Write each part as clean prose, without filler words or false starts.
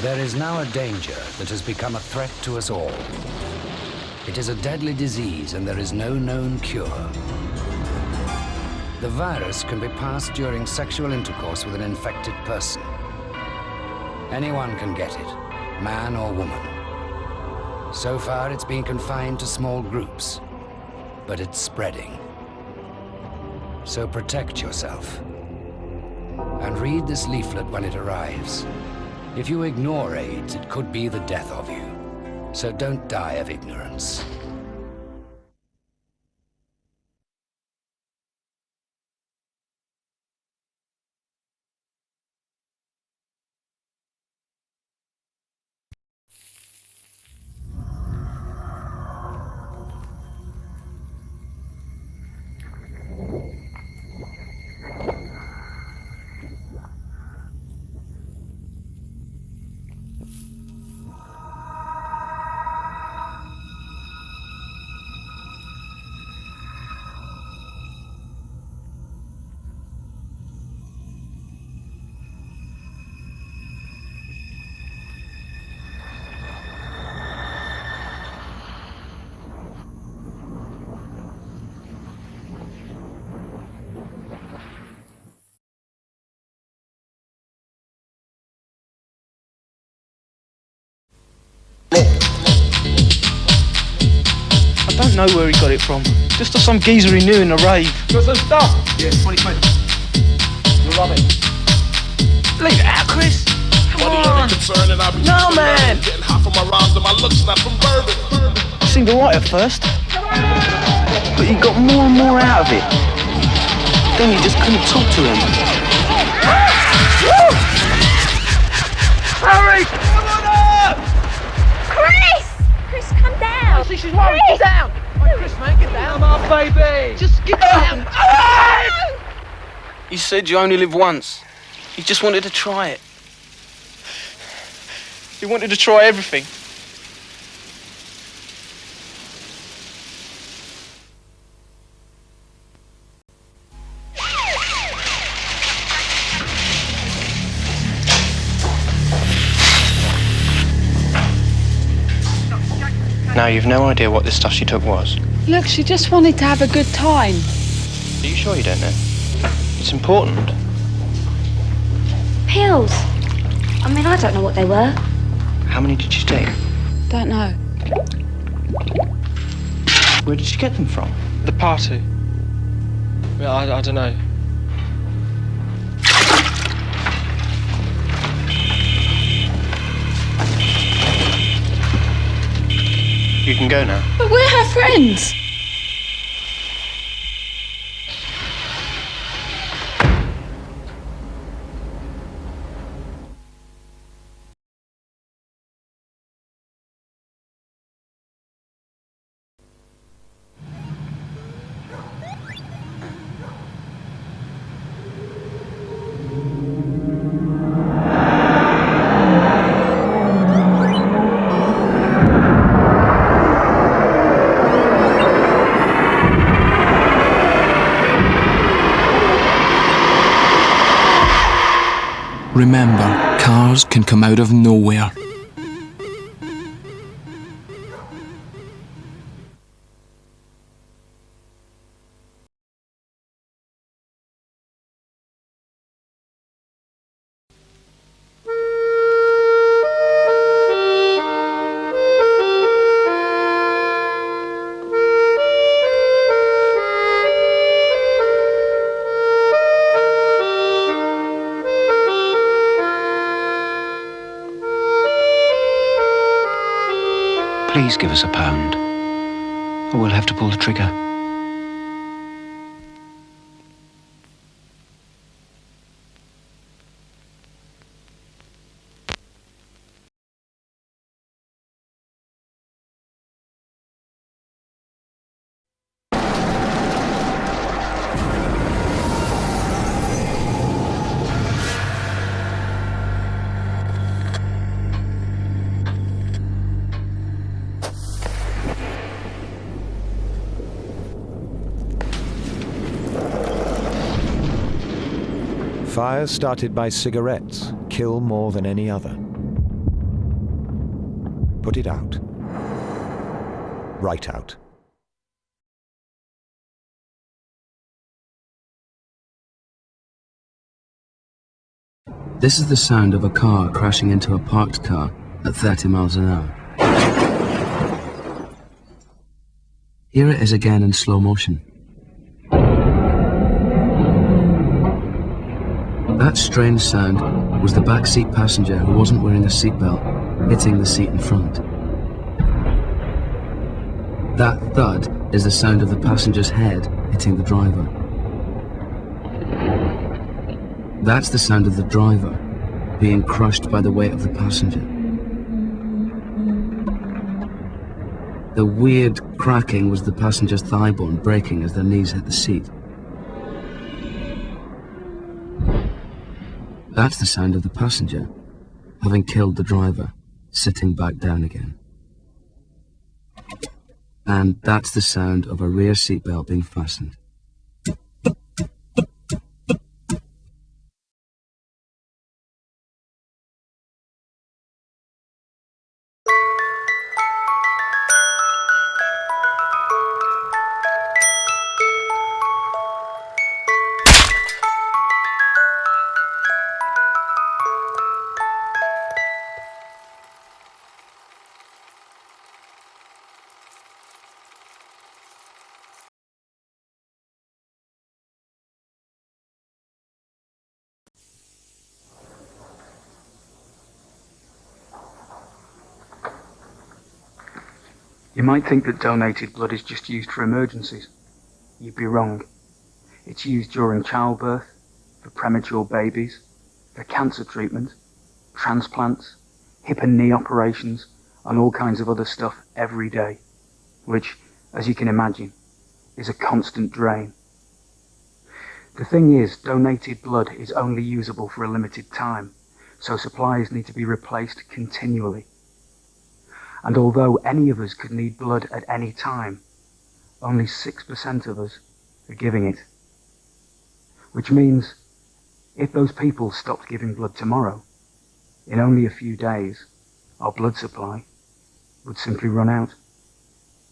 There is now a danger that has become a threat to us all. It is a deadly disease and there is no known cure. The virus can be passed during sexual intercourse with an infected person. Anyone can get it, man or woman. So far, it's been confined to small groups, but it's spreading. So protect yourself. And read this leaflet when it arrives. If you ignore AIDS, it could be the death of you. So don't die of ignorance. I don't know where he got it from. Just some geezer he knew in a rave. Got some stuff? Yeah, 20 quid. You're rubbish. Leave it out, Chris. Come on. No, man. Getting hot from my rhymes and my looks, not from bourbon. It seemed alright at first, but he got more and more out of it. Then you just couldn't talk to him. Harry! Come on up! Chris! Chris, come down! I see she's worried. Get down! Hey, Chris, man, get down. Come on, baby! Just get down! You said you only live once. You just wanted to try it. You wanted to try everything. Now you've no idea what this stuff she took was. Look, she just wanted to have a good time. Are you sure you don't know? It's important. Pills. I mean, I don't know what they were. How many did she take? Don't know. Where did she get them from? The party. Well, I don't know. You can go now. But we're her friends. Remember, cars can come out of nowhere. Please give us £1, or we'll have to pull the trigger. Fires started by cigarettes kill more than any other. Put it out. Right out. This is the sound of a car crashing into a parked car at 30 miles an hour. Here it is again in slow motion. That strange sound was the backseat passenger who wasn't wearing a seatbelt hitting the seat in front. That thud is the sound of the passenger's head hitting the driver. That's the sound of the driver being crushed by the weight of the passenger. The weird cracking was the passenger's thigh bone breaking as their knees hit the seat. That's the sound of the passenger, having killed the driver, sitting back down again. And that's the sound of a rear seatbelt being fastened. You might think that donated blood is just used for emergencies. You'd be wrong. It's used during childbirth, for premature babies, for cancer treatment, transplants, hip and knee operations, and all kinds of other stuff every day, which, as you can imagine, is a constant drain. The thing is, donated blood is only usable for a limited time, so supplies need to be replaced continually. And although any of us could need blood at any time, only 6% of us are giving it. Which means, if those people stopped giving blood tomorrow, in only a few days, our blood supply would simply run out.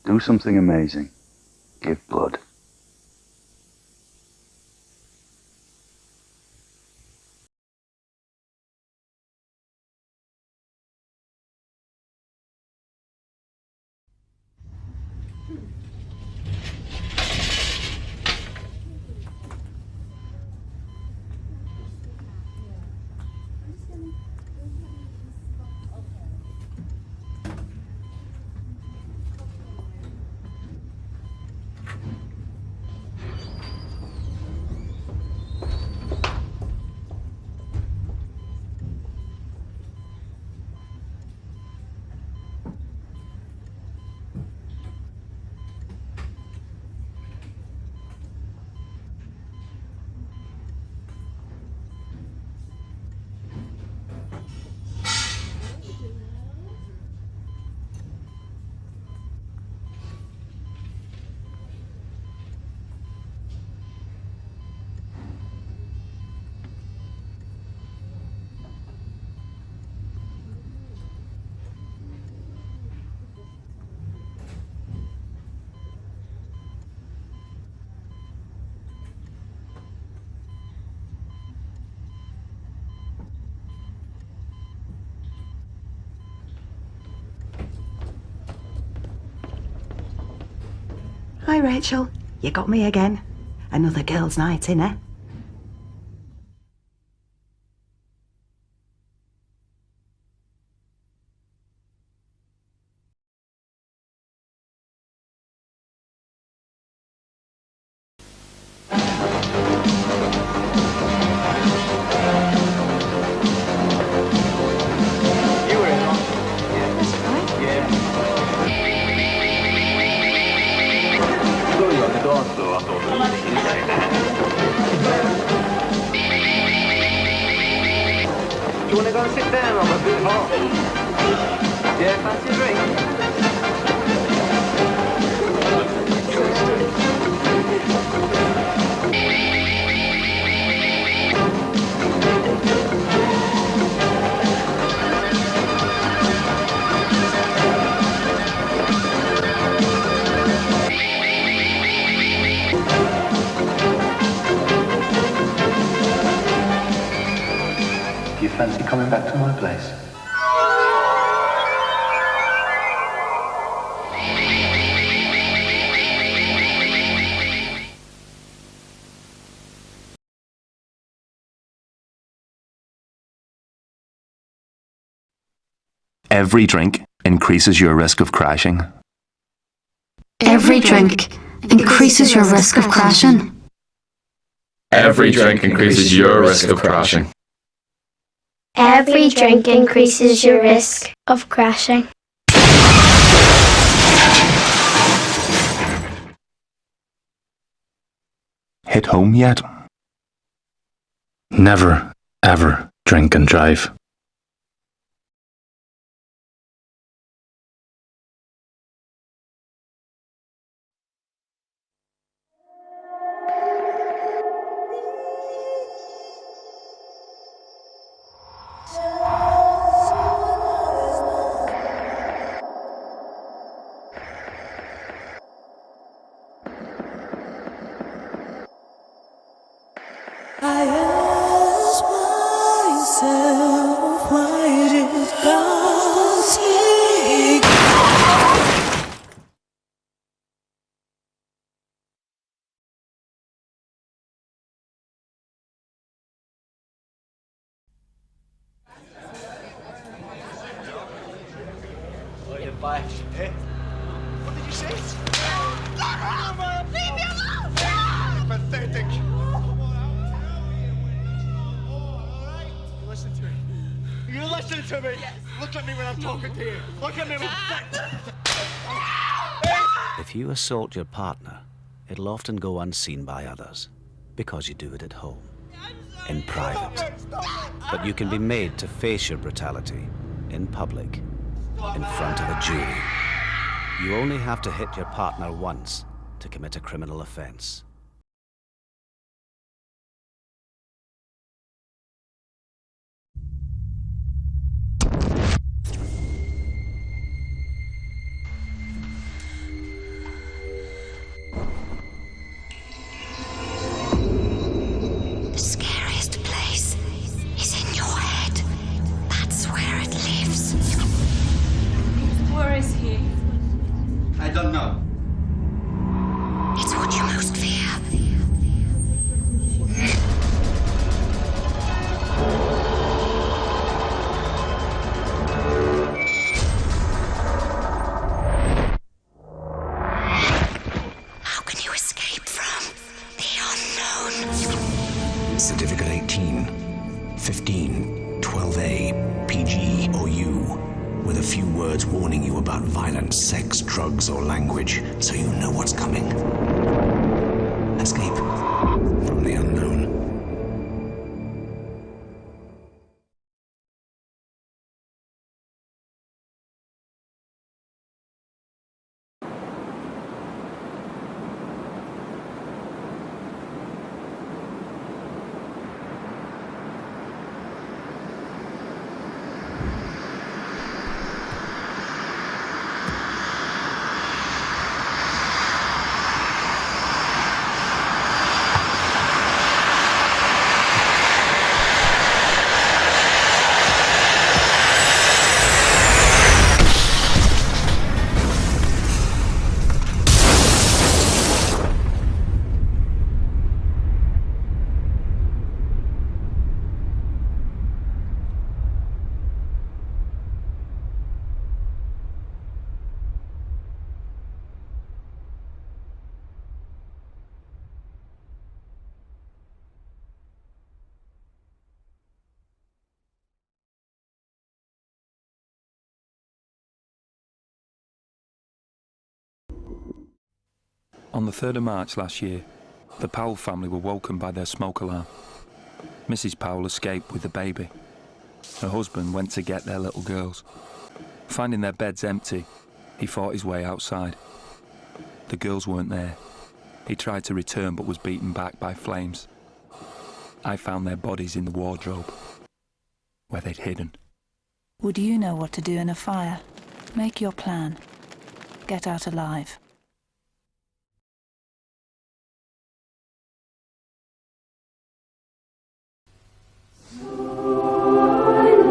Do something amazing. Give blood. Hi, Rachel. You got me again. Another girls' night in, eh? Do you want to go and sit down on a bit hot? Yeah, fancy a drink? coming back to my place. Every drink increases your risk of crashing. Every drink increases your risk of crashing. Every drink increases your risk of crashing. Every drink increases your risk of crashing. Hit home yet? Never, ever drink and drive. I ask myself, why did God take? What did you say? Leave me alone! Pathetic. Listen to me. You listen to me. Yes. Look at me when I'm talking to you. Look at me when... If you assault your partner, it'll often go unseen by others, because you do it at home, in private. But you can be made to face your brutality in public, in front of a jury. You only have to hit your partner once to commit a criminal offense. The scariest place is in your head. That's where it lives. Where is he? I don't know. It's what you most fear. How can you escape from the unknown? Certificate 18, 15, 12A, PG or U, with a few words warning you about violence, sex, drugs, or language, so you know what's coming. Escape from the unknown. On the 3rd of March last year, the Powell family were woken by their smoke alarm. Mrs. Powell escaped with the baby. Her husband went to get their little girls. Finding their beds empty, he fought his way outside. The girls weren't there. He tried to return but was beaten back by flames. I found their bodies in the wardrobe, where they'd hidden. Would you know what to do in a fire? Make your plan. Get out alive. Oh,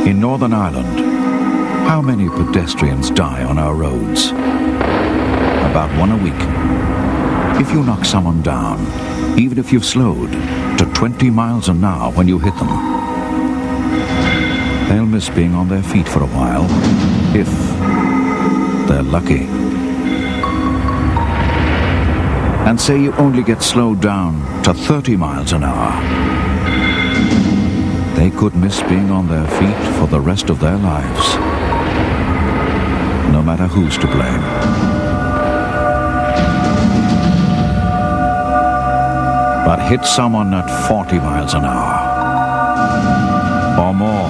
In Northern Ireland, how many pedestrians die on our roads? About 1 a week. If you knock someone down, even if you've slowed to 20 miles an hour when you hit them, they'll miss being on their feet for a while, if they're lucky. And say you only get slowed down to 30 miles an hour. They could miss being on their feet for the rest of their lives, no matter who's to blame. But hit someone at 40 miles an hour or more,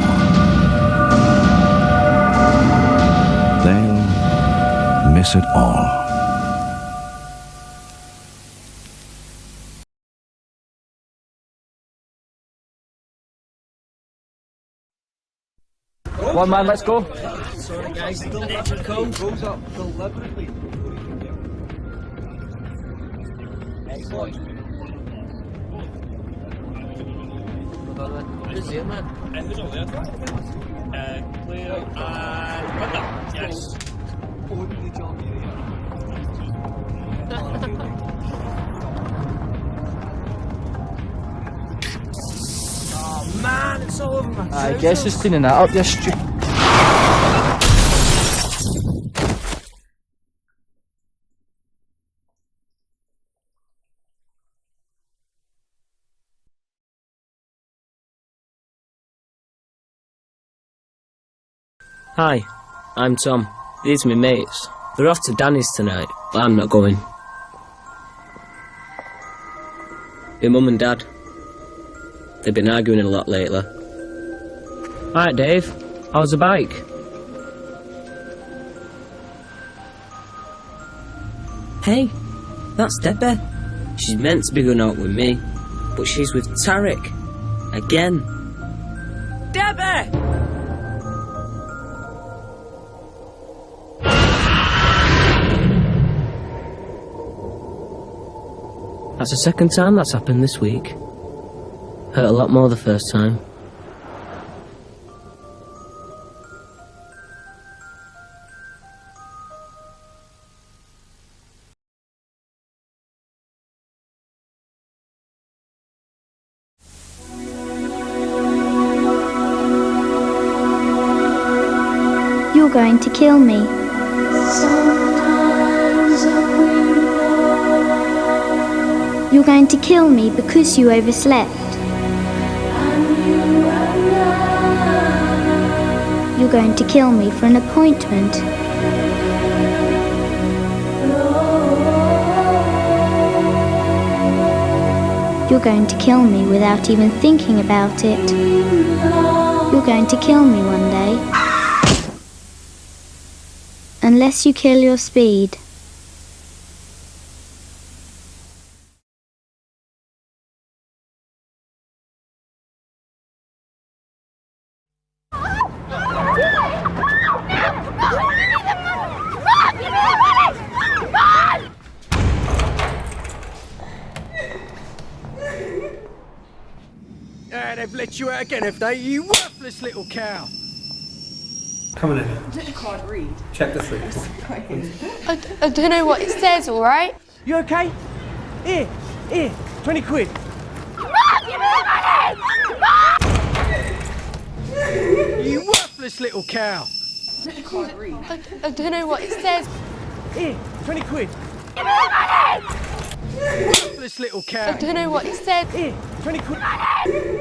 they'll miss it all. One man, let's go. Sorry guys, don't let it come. Goes up deliberately. Excellent. Who's there, man? Who's over there? Clear and winner. Yes. Only John Oh man, it's all over my I guess just cleaning that up, you stupid. Hi, I'm Tom. These are my mates. They're off to Danny's tonight, but I'm not going. My mum and dad. They've been arguing a lot lately. Alright Dave, how's the bike? Hey, that's Debbie. She's meant to be going out with me, but she's with Tarek. Again. Debbie! That's the second time that's happened this week. Hurt a lot more the first time. You're going to kill me. You're going to kill me because you overslept. You're going to kill me for an appointment. You're going to kill me without even thinking about it. You're going to kill me one day. Unless you kill your speed. Yeah, they've let you out again, have they? You worthless little cow. Coming in. Can't read. Check the sleep. I don't know what it says, alright? You okay? Here, 20 quid. Mom, give me the money! Mom! You worthless little cow. Can't read. I don't know what it says. Here, 20 quid. Give me the money! Worthless little cow. I don't know what it said. Here, 20 quid.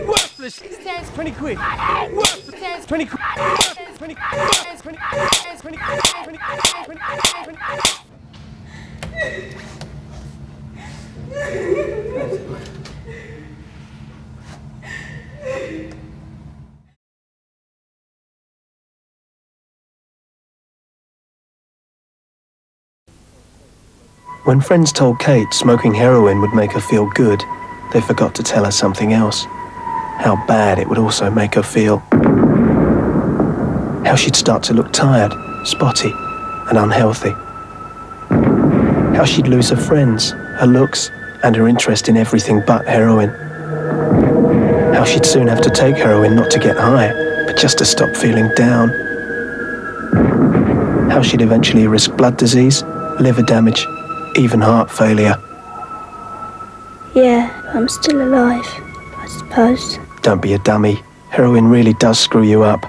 Worthless. It says 20 quid. It says 20 quid. 20 quid. 20 When friends told Kate smoking heroin would make her feel good, they forgot to tell her something else. How bad it would also make her feel. How she'd start to look tired, spotty, and unhealthy. How she'd lose her friends, her looks, and her interest in everything but heroin. How she'd soon have to take heroin not to get high, but just to stop feeling down. How she'd eventually risk blood disease, liver damage, even heart failure. Yeah, I'm still alive, I suppose. Don't be a dummy. Heroin really does screw you up.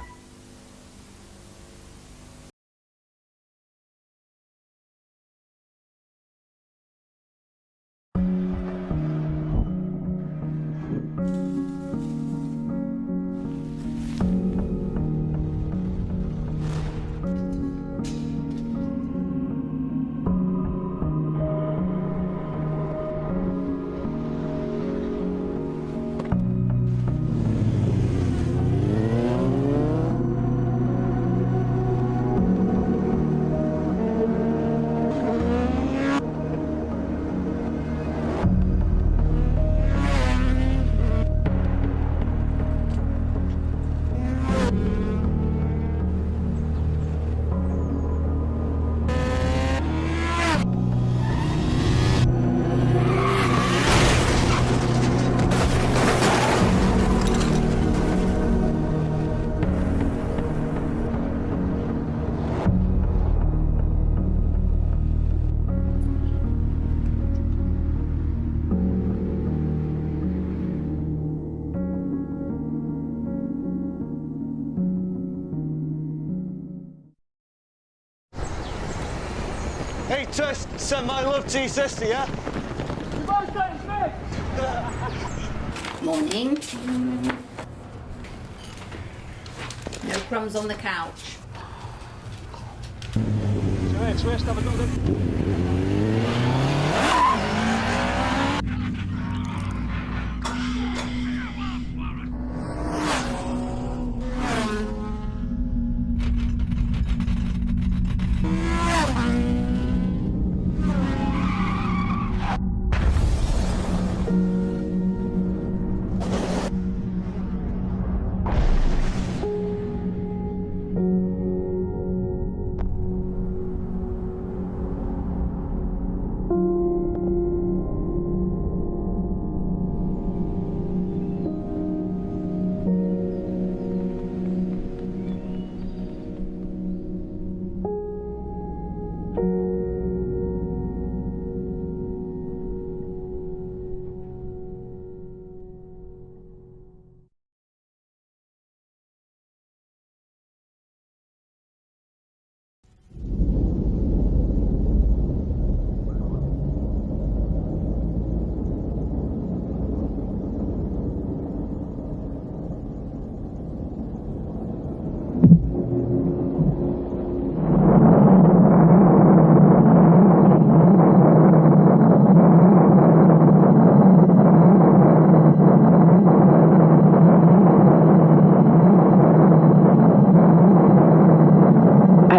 Hey, Tess, send my love to your sister, yeah? Morning. No crumbs on the couch. Twist, have a good look.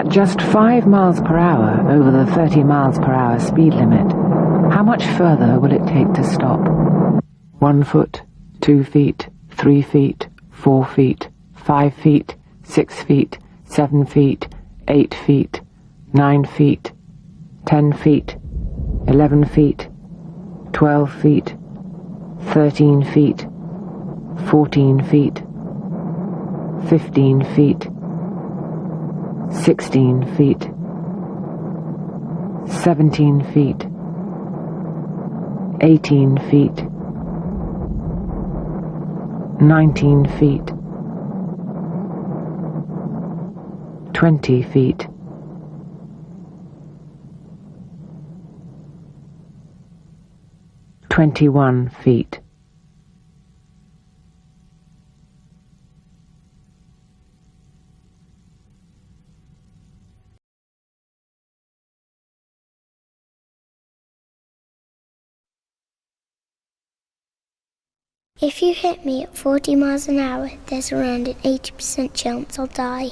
Just 5 miles per hour over the 30 miles per hour speed limit. How much further will it take to stop? 1 foot, 2 feet, 3 feet, 4 feet, 5 feet, 6 feet, 7 feet, 8 feet, 9 feet, 10 feet, 11 feet, 12 feet, 13 feet, 14 feet, 15 feet, 16 feet, 17 feet, 18 feet, 19 feet, 20 feet, 21 feet. If you hit me at 40 miles an hour, there's around an 80% chance I'll die.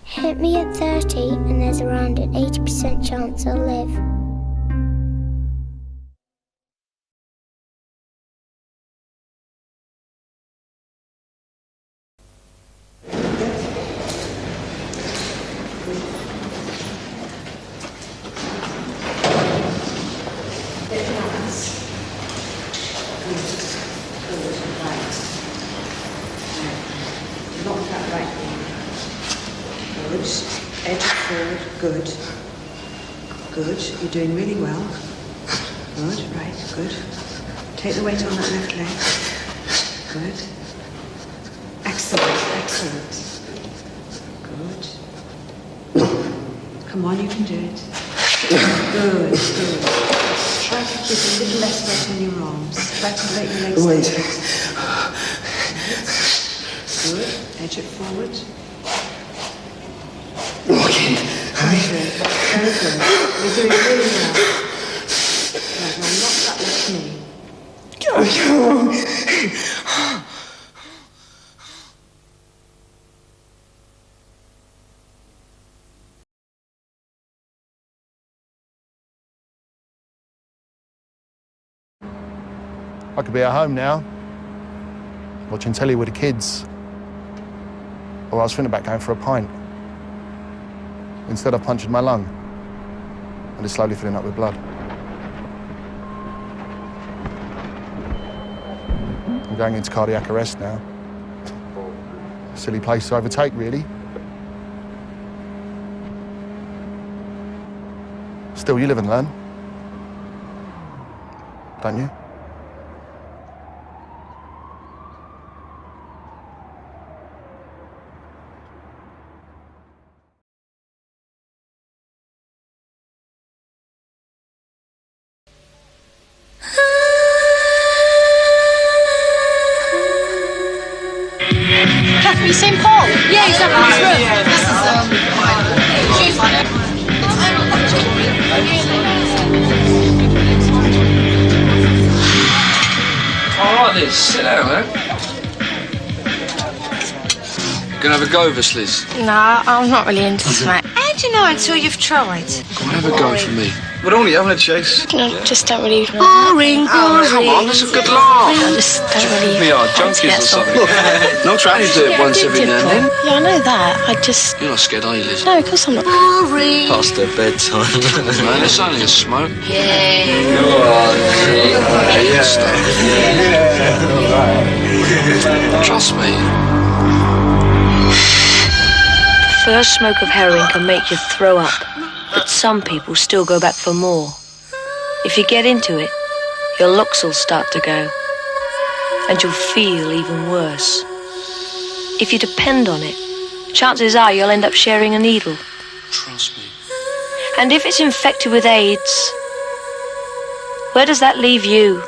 Hit me at 30 and there's around an 80% chance I'll live. Good. Edge it forward. Good. Good. You're doing really well. Good. Right. Good. Take the weight on that left leg. Good. Excellent. Excellent. Good. Come on, you can do it. Good. Good. Try to keep a little less weight on your arms. Try to let your legs Wait. Good. Edge it forward. Okay. Very good. Very good. You're doing really well. Right, now lock that left knee. I could be at home now, watching telly with the kids, or I was thinking about going for a pint. Instead, I punctured my lung, and it's slowly filling up with blood. I'm going into cardiac arrest now. Silly place to overtake, really. Still, you live and learn, don't you? Catherine St. Paul? Yeah, he's up in his room. This is, she's on it. Alright then, sit down, man. Gonna have a go of us, Liz? Nah, I'm not really into smack. How do you know until you've tried? Come on, have a go for me. But only having a chase. No, just don't really... Boring, Oh, come on, that's a good laugh. I just don't really... We are junkies or something. No, try to do it once every now and then. Yeah, I know that. I just... You're not scared, are you, Liz? No, of course I'm not. Boring. Past their bedtime. Man, it's only a smoke. Yeah. Trust me. First smoke of heroin can make you throw up, but some people still go back for more. If you get into it, your looks will start to go, and you'll feel even worse. If you depend on it, chances are you'll end up sharing a needle. Trust me. And if it's infected with AIDS, where does that leave you?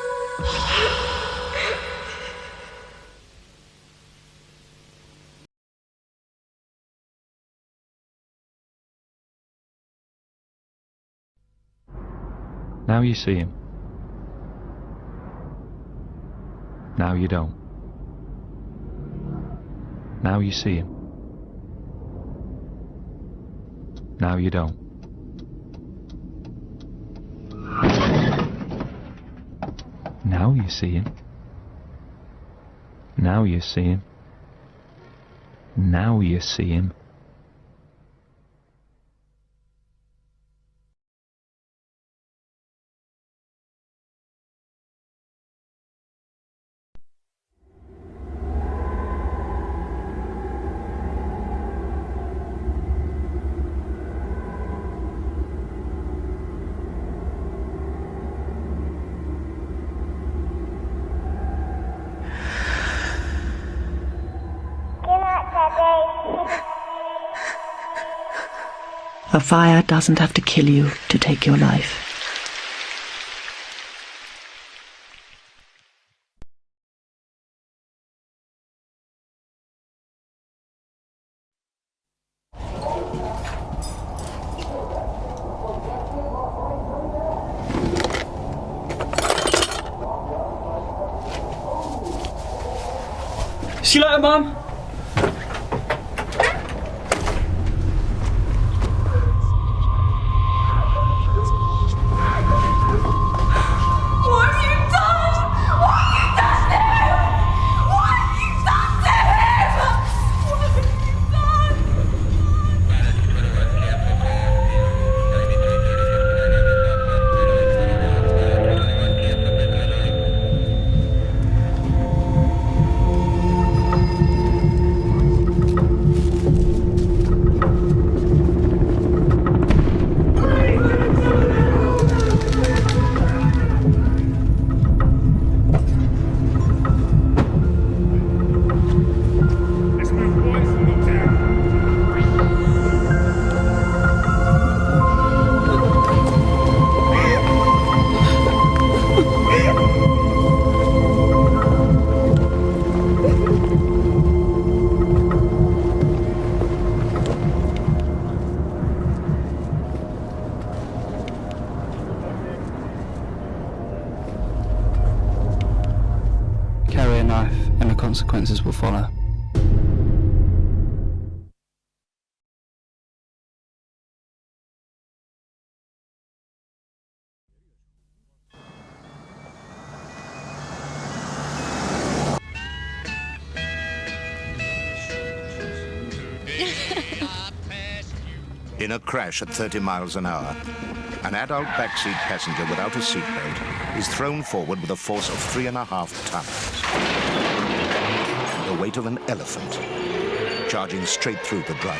Now you see him. Now you don't. Now you see him. Now you don't. Now you see him. Now you see him. Now you see him. A fire doesn't have to kill you to take your life. See you later, Mum. consequences will follow. In a crash at 30 miles an hour, an adult backseat passenger without a seatbelt is thrown forward with a force of 3.5 tons. The weight of an elephant, charging straight through the driver.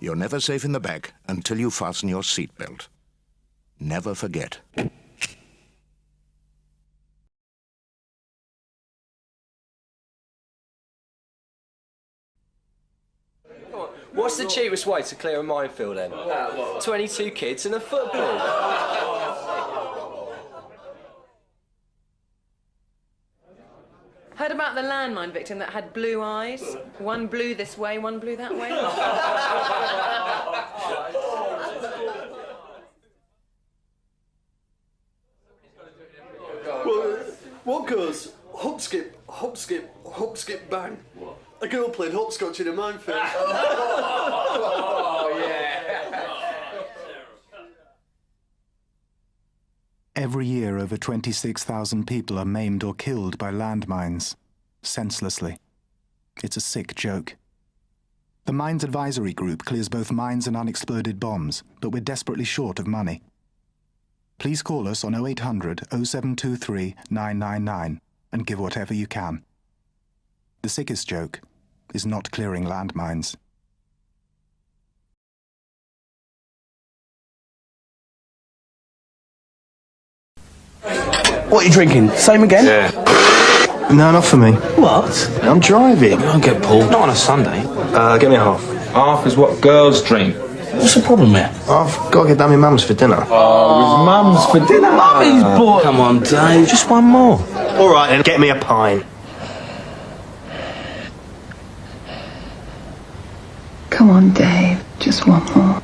You're never safe in the back until you fasten your seatbelt. Never forget. What's the cheapest way to clear a minefield then? 22 kids and a football. Heard about the landmine victim that had blue eyes? One blue this way, one blue that way. Well, what goes hop, skip, hop, skip, hop, skip, bang? A girl played hopscotch in a minefield. Oh, yeah. Every year, over 26,000 people are maimed or killed by landmines, senselessly. It's a sick joke. The Mines Advisory Group clears both mines and unexploded bombs, but we're desperately short of money. Please call us on 0800 0723 999 and give whatever you can. The sickest joke is not clearing landmines. What are you drinking? Same again? Yeah. No, not for me. What? I'm driving. You don't get pulled. Not on a Sunday. Get me a half. Half is what girls drink. What's the problem here? I've got to get down my mum's for dinner. Oh, his mum's for dinner. Mummy's boy. Come on, Dave. Just one more. All right, then get me a pint. Come on, Dave. Just one more.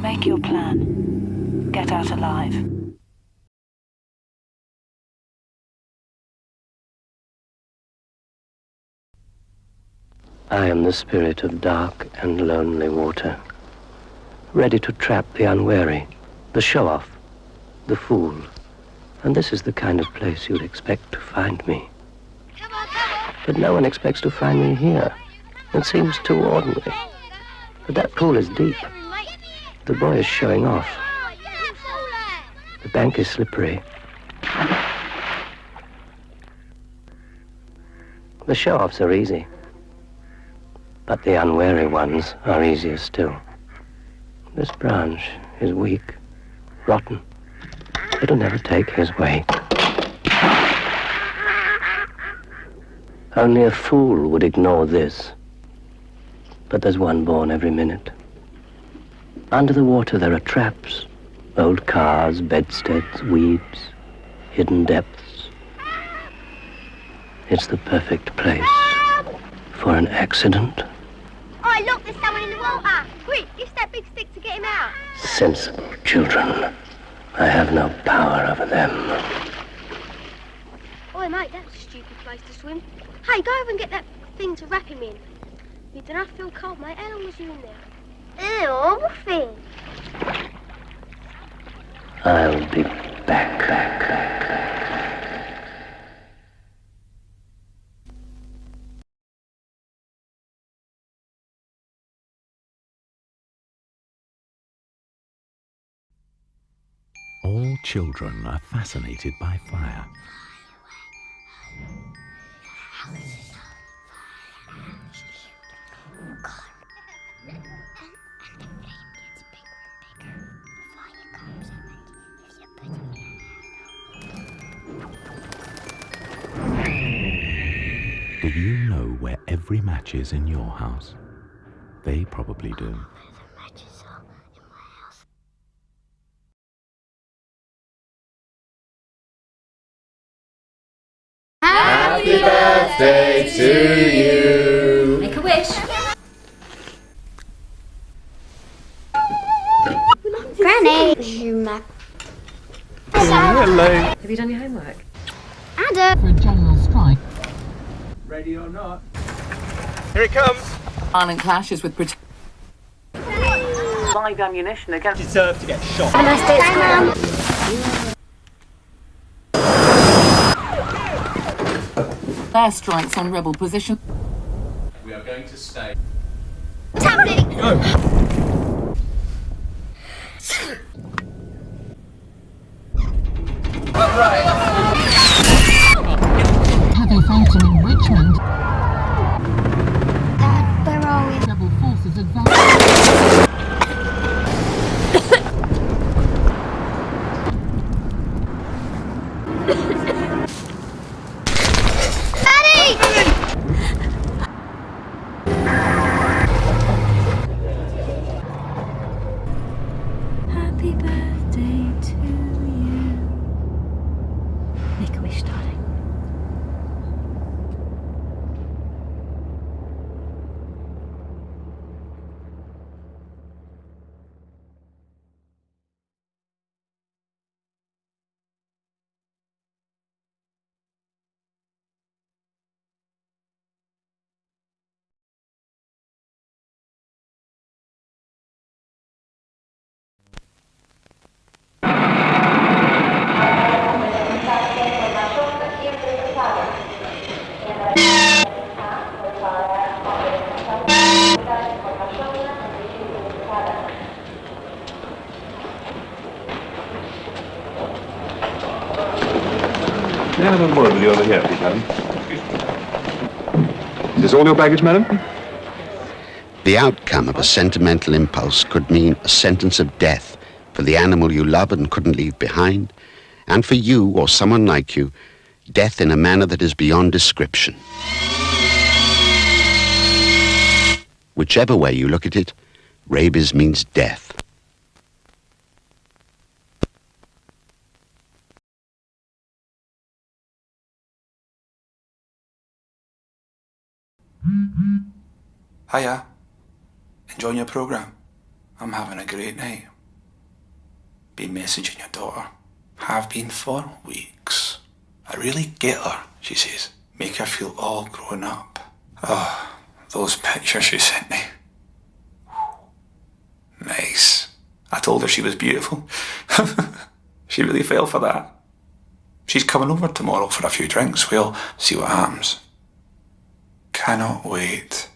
Make your plan. Get out alive. I am the spirit of dark and lonely water, ready to trap the unwary, the show-off, the fool. And this is the kind of place you'd expect to find me. But no one expects to find me here. It seems too ordinary. But that pool is deep. The boy is showing off. The bank is slippery. The show-offs are easy. But the unwary ones are easier still. This branch is weak, rotten. It'll never take his weight. Only a fool would ignore this. But there's one born every minute. Under the water there are traps, old cars, bedsteads, weeds, hidden depths. It's the perfect place for an accident. Oh, look, there's someone in the water. Quick, use that big stick to get him out. Sensible children. I have no power over them. Oh, mate, that's a stupid place to swim. Hey, go over and get that thing to wrap him in. You don't have to feel cold, mate. How long was you in there? Ew, what thing? I'll be back. All children are fascinated by fire. Do you know where every match is in your house? They probably do. Happy birthday to you. Make a wish. Granny! Hello. Have you done your homework? Adam! For a general strike. Ready or not? Here it comes. Violent clashes with live ammunition against. Deserve to get shot. Have a nice day at school. Airstrikes on rebel position. We are going to stay. What's happening? Go. Have a fighting in Richmond. Dad, where are we? Rebel forces advance. Happy birthday to you. Make a wish, darling. Gentlemen, word with you over here, please, madam. Is this all your baggage, madam? The outcome of a sentimental impulse could mean a sentence of death for the animal you love and couldn't leave behind, and for you or someone like you, death in a manner that is beyond description. Whichever way you look at it, rabies means death. Hiya. Enjoying your programme? I'm having a great night. Been messaging your daughter. Have been for weeks. I really get her, she says. Make her feel all grown up. Oh, those pictures she sent me. Nice. I told her she was beautiful. She really fell for that. She's coming over tomorrow for a few drinks. We'll see what happens. Cannot wait.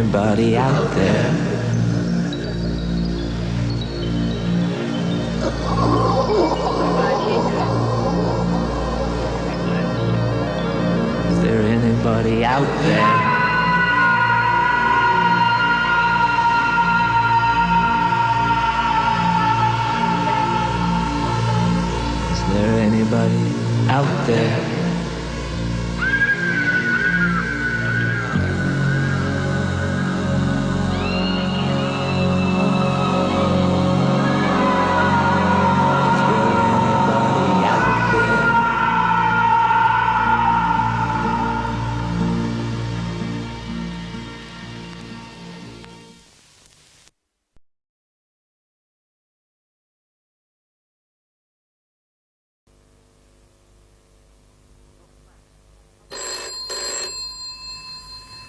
anybody out there? Is there anybody out there? Is there anybody out there?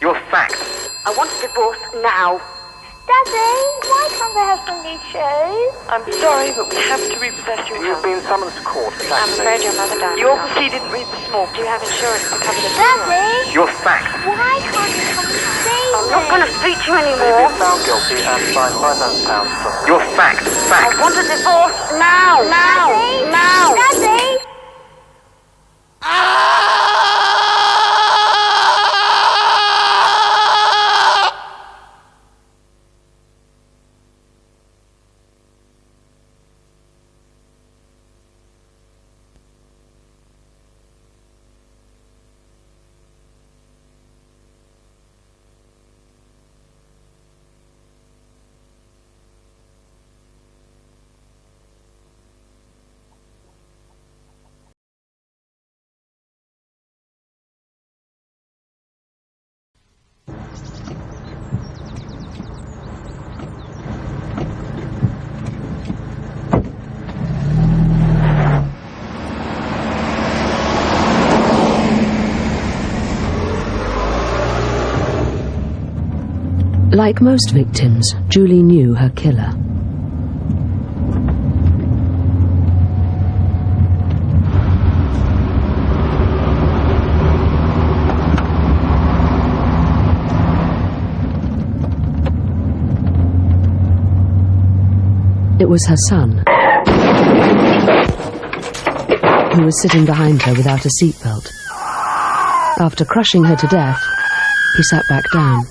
Your facts. I want a divorce now. Daddy, why can't I have some new shoes? I'm sorry, but we have to repossess your house. You've been summoned to court. I'm afraid your mother died. You obviously didn't read the small. Do you have insurance to cover the funeral? Daddy! Your facts. Why can't you come and see me? I'm not going to speak to you anymore. You've been found guilty and fined £500. Your facts. Facts. I want a divorce now. Now. Daddy? Now. Daddy! Like most victims, Julie knew her killer. It was her son, who was sitting behind her without a seatbelt. After crushing her to death, he sat back down.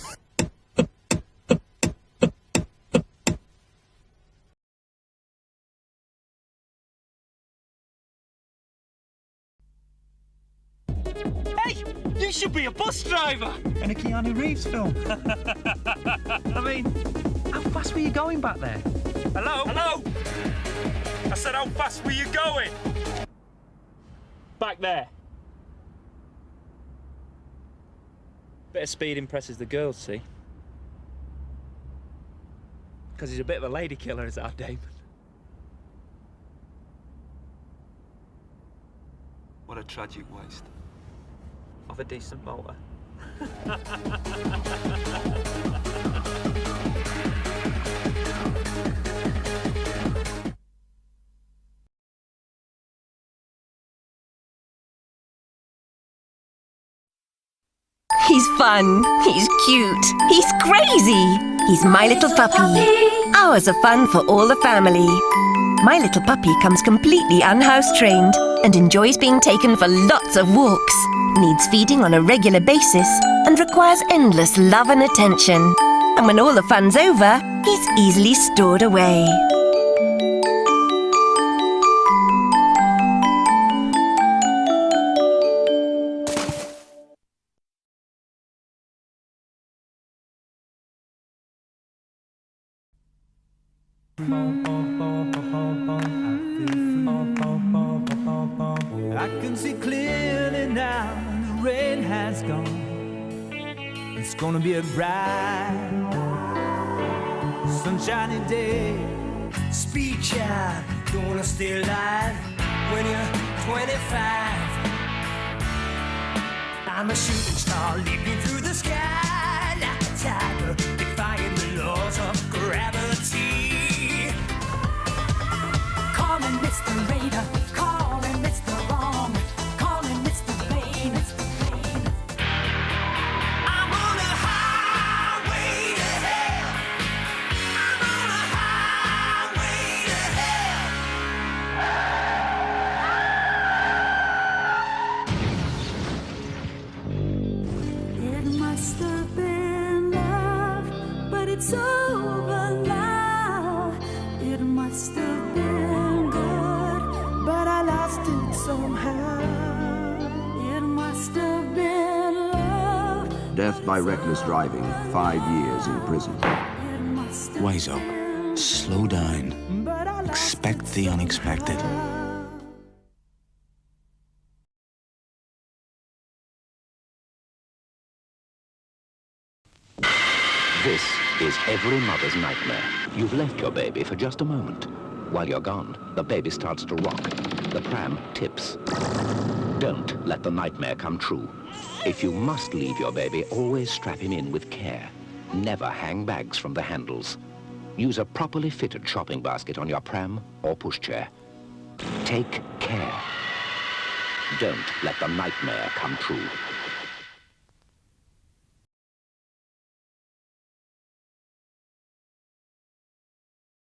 You should be a bus driver! In a Keanu Reeves film. I mean, how fast were you going back there? Hello? Hello? I said, how fast were you going? Back there. Bit of speed impresses the girls, see? Because he's a bit of a lady killer, is our Damon. What a tragic waste of a decent motor. He's fun, he's cute, he's crazy. He's My Little Puppy. Hours of fun for all the family. My Little Puppy comes completely unhouse trained and enjoys being taken for lots of walks. Needs feeding on a regular basis and requires endless love and attention. And when all the fun's over, he's easily stored away. I can see clearly now the rain has gone. It's gonna be a bright, sunshiny day. Speed child, gonna stay alive when you're 25. I'm a shooting star leaping through the sky like a tiger, defying the laws of gravity. Call me Mr. Raider, call me Mr. Wrong, call me Mr. Vain, Mr. Vain. I'm on a highway lost it somehow. It must have been love. Death by reckless driving, 5 years in prison. Wise up. Slow down. Expect the unexpected. This is every mother's nightmare. You've left your baby for just a moment. While you're gone, the baby starts to rock. The pram tips. Don't let the nightmare come true. If you must leave your baby, always strap him in with care. Never hang bags from the handles. Use a properly fitted shopping basket on your pram or pushchair. Take care. Don't let the nightmare come true.